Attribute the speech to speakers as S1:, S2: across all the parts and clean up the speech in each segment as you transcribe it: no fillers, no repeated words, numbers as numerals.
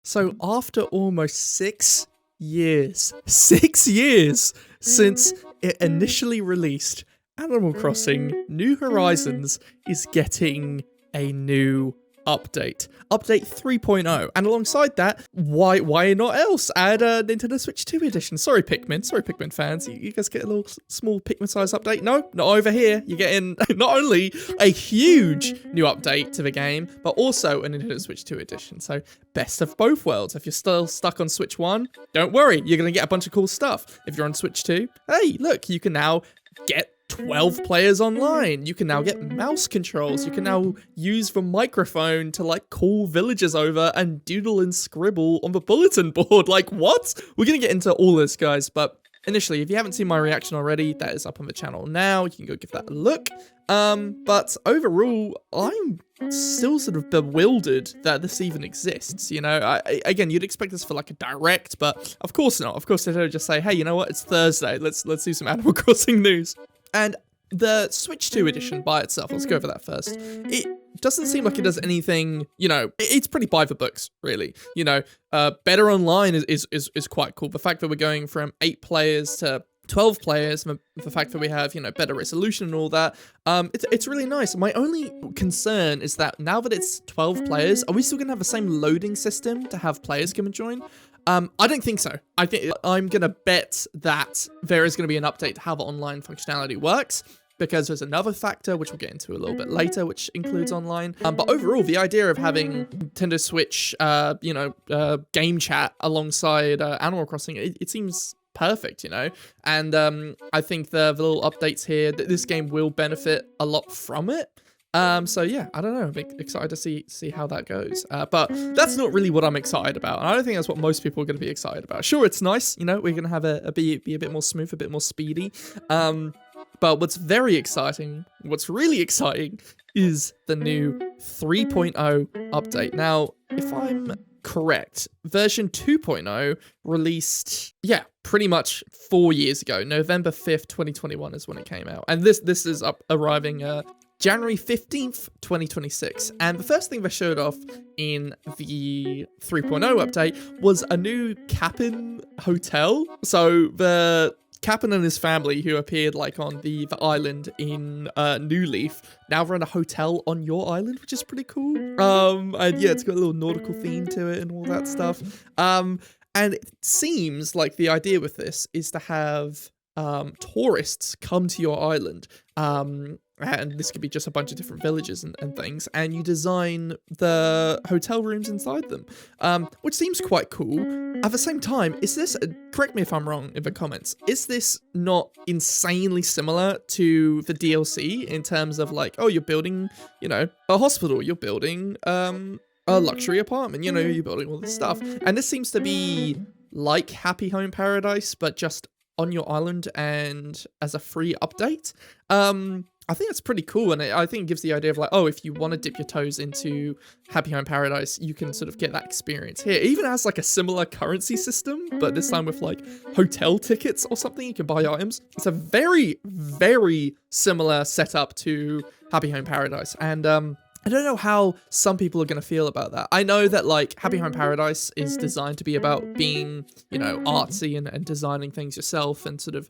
S1: So after almost 6 years since it initially released, Animal Crossing New Horizons is getting a new update. Update 3.0. And alongside that, why not else add a Nintendo Switch 2 edition? Sorry Pikmin fans. You guys get a little small Pikmin size update? No, not over here. You're getting not only a huge new update to the game, but also a Nintendo Switch 2 edition. So best of both worlds. If you're still stuck on Switch 1, don't worry. You're going to get a bunch of cool stuff. If you're on Switch 2, hey, look, you can now get 12 players online. You can now get mouse controls. You can now use the microphone to like call villagers over and doodle and scribble on the bulletin board. Like, what? We're gonna get into all this, guys, but initially, if you haven't seen my reaction already, that is up on the channel now. You can go give that a look. But overall, I'm still sort of bewildered that this even exists. You know, again, you'd expect this for like a direct, but of course not. Of course, they don't just say, hey, you know what? It's Thursday. Let's do some Animal Crossing news. And the Switch 2 edition by itself, let's go over that first. It doesn't seem like it does anything, you know, it's pretty by the books, really. You know, better online is quite cool. The fact that we're going from 8 players to 12 players, the fact that we have, you know, better resolution and all that, it's really nice. My only concern is that now that it's 12 players, are we still gonna have the same loading system to have players come and join? I don't think so. I think I'm gonna bet that there is gonna be an update to how the online functionality works, because there's another factor, which we'll get into a little bit later, which includes online. But overall, the idea of having Nintendo Switch, game chat alongside Animal Crossing, it seems perfect, you know? And I think the little updates here, this game will benefit a lot from it. So yeah, I don't know. I'm excited to see how that goes. But that's not really what I'm excited about. And I don't think that's what most people are going to be excited about. Sure, it's nice, you know, we're going to have be a bit more smooth, a bit more speedy. But what's very exciting, what's really exciting, is the new 3.0 update. Now, if I'm correct, version 2.0 released, pretty much 4 years ago. November 5th, 2021 is when it came out. And this is arriving January 15th, 2026. And the first thing they showed off in the 3.0 update was a new Cap'n hotel. So the Cap'n and his family, who appeared like on the island in New Leaf, now run a hotel on your island, which is pretty cool. And yeah, it's got a little nautical theme to it and all that stuff. And it seems like the idea with this is to have tourists come to your island. And this could be just a bunch of different villages and things, and you design the hotel rooms inside them, which seems quite cool. At the same time, is this, correct me if I'm wrong in the comments, is this not insanely similar to the DLC in terms of like, oh, you're building, you know, a hospital, you're building a luxury apartment, you know, you're building all this stuff, and this seems to be like Happy Home Paradise, but just on your island and as a free update. I think that's pretty cool, and I think it gives the idea of like, oh, if you want to dip your toes into Happy Home Paradise, you can sort of get that experience here. It even has like a similar currency system, but this time with like hotel tickets or something, you can buy items. It's a very, very similar setup to Happy Home Paradise, and I don't know how some people are going to feel about that. I know that like Happy Home Paradise is designed to be about being, you know, artsy and designing things yourself, and sort of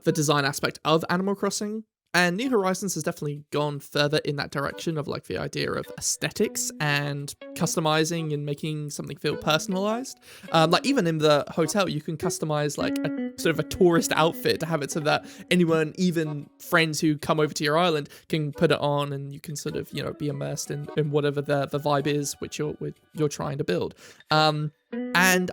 S1: the design aspect of Animal Crossing. And New Horizons has definitely gone further in that direction of like the idea of aesthetics and customizing and making something feel personalized. Like even in the hotel, you can customize like a sort of a tourist outfit to have it so that anyone, even friends who come over to your island, can put it on, and you can sort of, you know, be immersed in whatever the vibe is which you're trying to build. And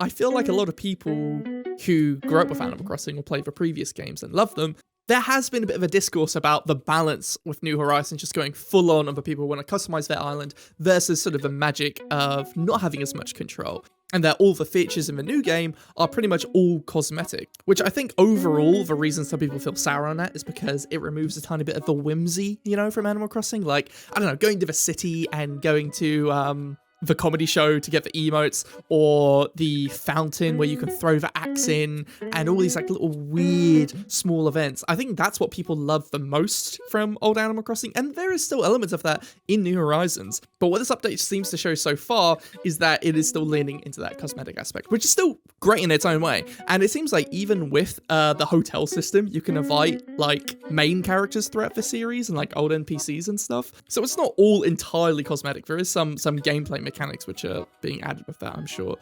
S1: I feel like a lot of people who grew up with Animal Crossing or played the previous games and love them, there has been a bit of a discourse about the balance with New Horizons just going full on the people who want to customize their island versus sort of the magic of not having as much control. And that all the features in the new game are pretty much all cosmetic, which I think overall the reason some people feel sour on that is because it removes a tiny bit of the whimsy, you know, from Animal Crossing. Like, I don't know, going to the city and going to the comedy show to get the emotes, or the fountain where you can throw the axe in, and all these like little weird small events. I think that's what people love the most from old Animal Crossing, and there is still elements of that in New Horizons. But what this update seems to show so far is that it is still leaning into that cosmetic aspect, which is still great in its own way. And it seems like even with the hotel system, you can invite like main characters throughout the series and like old NPCs and stuff. So it's not all entirely cosmetic. There is some gameplay mechanics which are being added with that, I'm sure.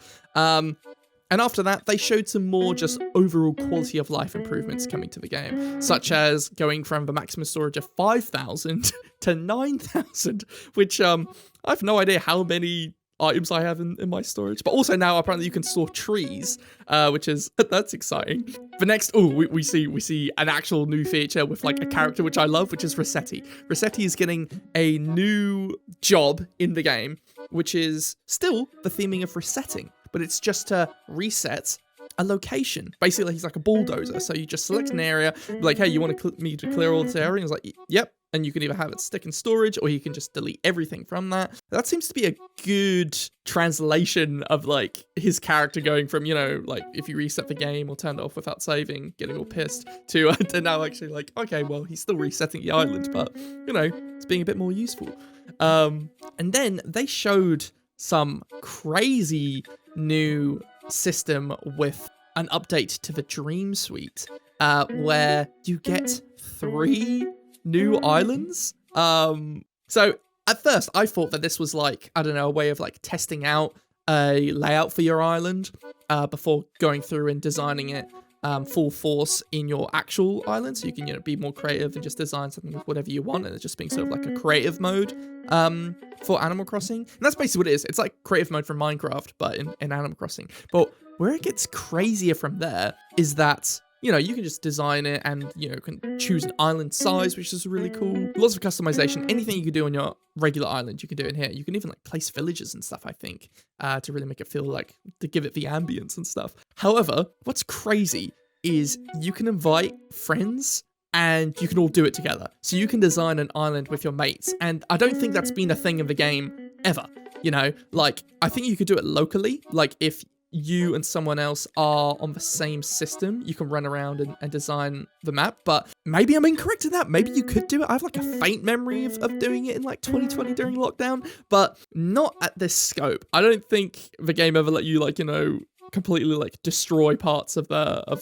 S1: And after that, they showed some more just overall quality of life improvements coming to the game, such as going from the maximum storage of 5,000 to 9,000, which I have no idea how many items I have in my storage. But also now apparently you can store trees, which is, that's exciting. The next, we see an actual new feature with like a character which I love, which is Rossetti. Rossetti is getting a new job in the game, which is still the theming of resetting, but it's just to reset a location. Basically, he's like a bulldozer. So you just select an area, be like, hey, you want me to clear all this area? And he's like, yep. And you can either have it stick in storage, or you can just delete everything from that. That seems to be a good translation of like his character going from, you know, like if you reset the game or turn it off without saving, getting all pissed, to now actually like, okay, well, he's still resetting the island, but, you know, it's being a bit more useful. And then they showed some crazy new system with an update to the Dream Suite, where you get 3 new islands. So at first I thought that this was like, I don't know, a way of like testing out a layout for your island before going through and designing it full force in your actual island, so you can, you know, be more creative and just design something with whatever you want, and it's just being sort of like a creative mode for Animal Crossing. And that's basically what it is. It's like creative mode from Minecraft, but in Animal Crossing. But where it gets crazier from there is that, you know, you can just design it and, you know, can choose an island size, which is really cool. Lots of customization. Anything you can do on your regular island, you can do in here. You can even like place villages and stuff, I think, to really make it feel like, to give it the ambience and stuff. However, what's crazy is you can invite friends and you can all do it together. So you can design an island with your mates. And I don't think that's been a thing in the game ever. You know, like, I think you could do it locally. Like, if you and someone else are on the same system, you can run around and design the map. But maybe I'm incorrect in that. Maybe you could do it. I have like a faint memory of doing it in like 2020 during lockdown, but not at this scope. I don't think the game ever let you, like, you know, completely like destroy parts of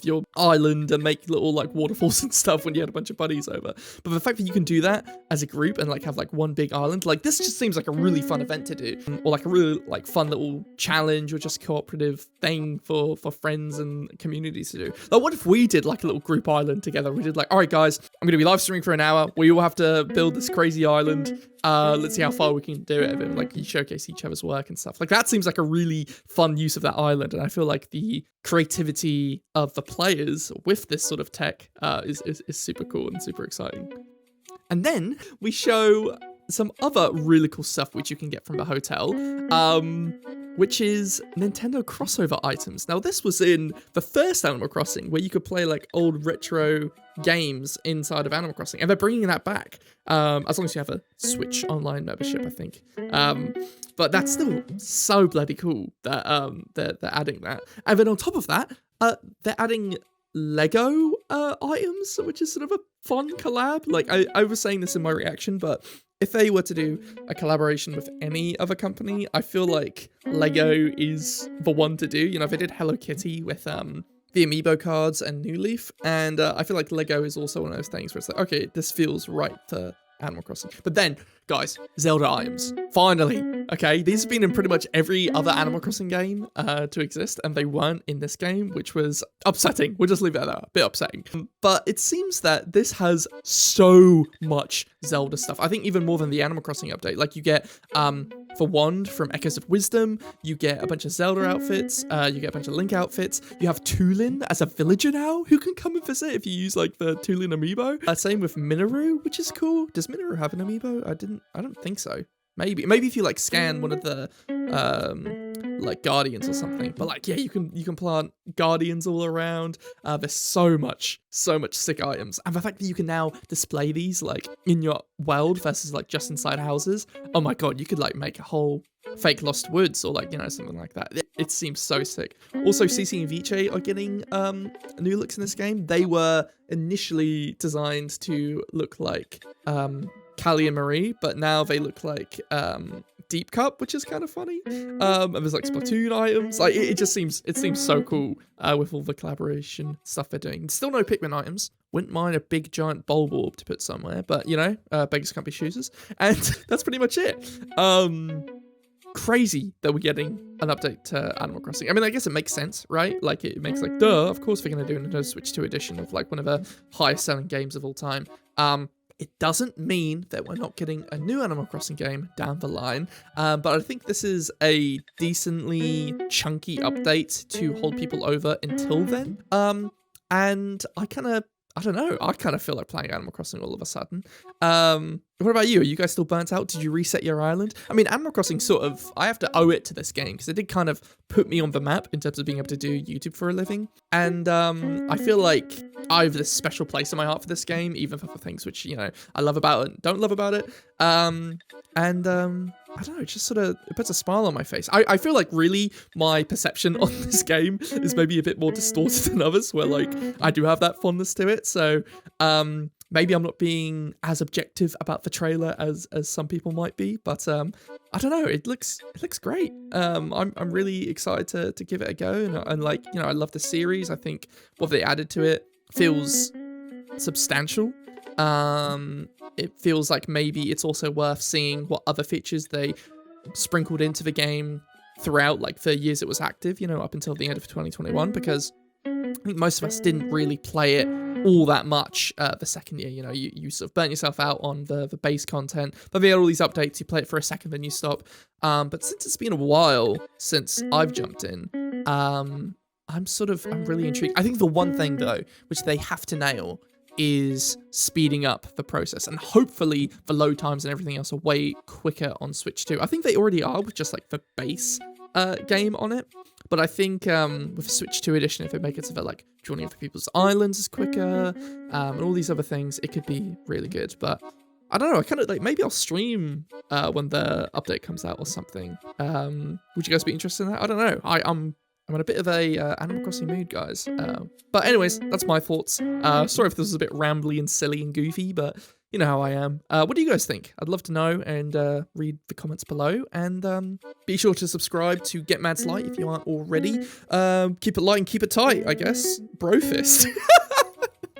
S1: your island and make little like waterfalls and stuff when you had a bunch of buddies over. But the fact that you can do that as a group and like have like one big island, like, this just seems like a really fun event to do, or like a really like fun little challenge or just cooperative thing for friends and communities to do. Like, what if we did like a little group island together? We did like, all right guys, I'm gonna be live streaming for an hour, we all have to build this crazy island, let's see how far we can do it, and like you showcase each other's work and stuff. Like, that seems like a really fun use of that island, and I feel like the creativity of the players with this sort of tech is super cool and super exciting. And then we show some other really cool stuff which you can get from the hotel, which is Nintendo crossover items. Now, this was in the first Animal Crossing, where you could play like old retro games inside of Animal Crossing, and they're bringing that back, as long as you have a Switch Online membership, I think. But that's still so bloody cool that they're adding that. And then on top of that, they're adding Lego items, which is sort of a fun collab. Like, I was saying this in my reaction, but if they were to do a collaboration with any other company, I feel like Lego is the one to do. You know, they did Hello Kitty with the Amiibo cards and New Leaf, and I feel like Lego is also one of those things where it's like, okay, this feels right to Animal Crossing. But then, guys, Zelda items. Finally. Okay, these have been in pretty much every other Animal Crossing game to exist, and they weren't in this game, which was upsetting. We'll just leave it at that. A bit upsetting. But it seems that this has so much Zelda stuff. I think even more than the Animal Crossing update. Like, you get the wand from Echoes of Wisdom, you get a bunch of Zelda outfits, you get a bunch of Link outfits, you have Tulin as a villager now who can come and visit if you use like the Tulin amiibo. Same with Minoru, which is cool. Does Minoru have an amiibo? I don't think so. Maybe if you like scan one of the like guardians or something. But like, yeah, you can plant guardians all around. There's so much sick items, and the fact that you can now display these like in your world versus like just inside houses. Oh my god, you could like make a whole fake Lost Woods or like, you know, something like that. It seems so sick. Also, CC and Vici are getting new looks in this game. They were initially designed to look like Callie and Marie, but now they look like Deep Cup, which is kind of funny. And there's like Splatoon items. Like it seems so cool with all the collaboration stuff they're doing. Still no Pikmin items. Wouldn't mind a big giant bulb orb to put somewhere, but you know, beggars can't be choosers. And that's pretty much it. Crazy that we're getting an update to Animal Crossing. I mean, I guess it makes sense, right? Like it makes like, duh, of course they're gonna do another Switch 2 edition of like one of the highest selling games of all time. It doesn't mean that we're not getting a new Animal Crossing game down the line, but I think this is a decently chunky update to hold people over until then. And I don't know, I kind of feel like playing Animal Crossing all of a sudden. What about you? Are you guys still burnt out? Did you reset your island? I mean, Animal Crossing I have to owe it to this game because it did kind of put me on the map in terms of being able to do YouTube for a living. And I feel like I have this special place in my heart for this game, even for the things which, you know, I love about it and don't love about it. I don't know, it just sort of, it puts a smile on my face. I feel like really my perception on this game is maybe a bit more distorted than others, where like I do have that fondness to it. So maybe I'm not being as objective about the trailer as some people might be, but I don't know, it looks great. I'm really excited to give it a go, and like, you know, I love the series. I think what they added to it feels substantial. It feels like maybe it's also worth seeing what other features they sprinkled into the game throughout like the years it was active, you know, up until the end of 2021, because I think most of us didn't really play it all that much the second year. You know, you sort of burnt yourself out on the base content, but they had all these updates, you play it for a second, then you stop. But since it's been a while since I've jumped in, I'm really intrigued. I think the one thing though, which they have to nail, is speeding up the process, and hopefully the load times and everything else are way quicker on Switch 2. I think they already are with just like the base game on it, but I think with Switch 2 edition, if they make it so that like joining other people's islands is quicker, and all these other things, it could be really good. But I don't know, I kind of like, maybe I'll stream when the update comes out or something. Would you guys be interested in that? I don't know. I'm in a bit of a Animal Crossing mood, guys. But anyways, that's my thoughts. Sorry if this was a bit rambly and silly and goofy, but you know how I am. What do you guys think? I'd love to know, and read the comments below. And be sure to subscribe to GetMadz Light if you aren't already. Keep it light and keep it tight, I guess. Brofist.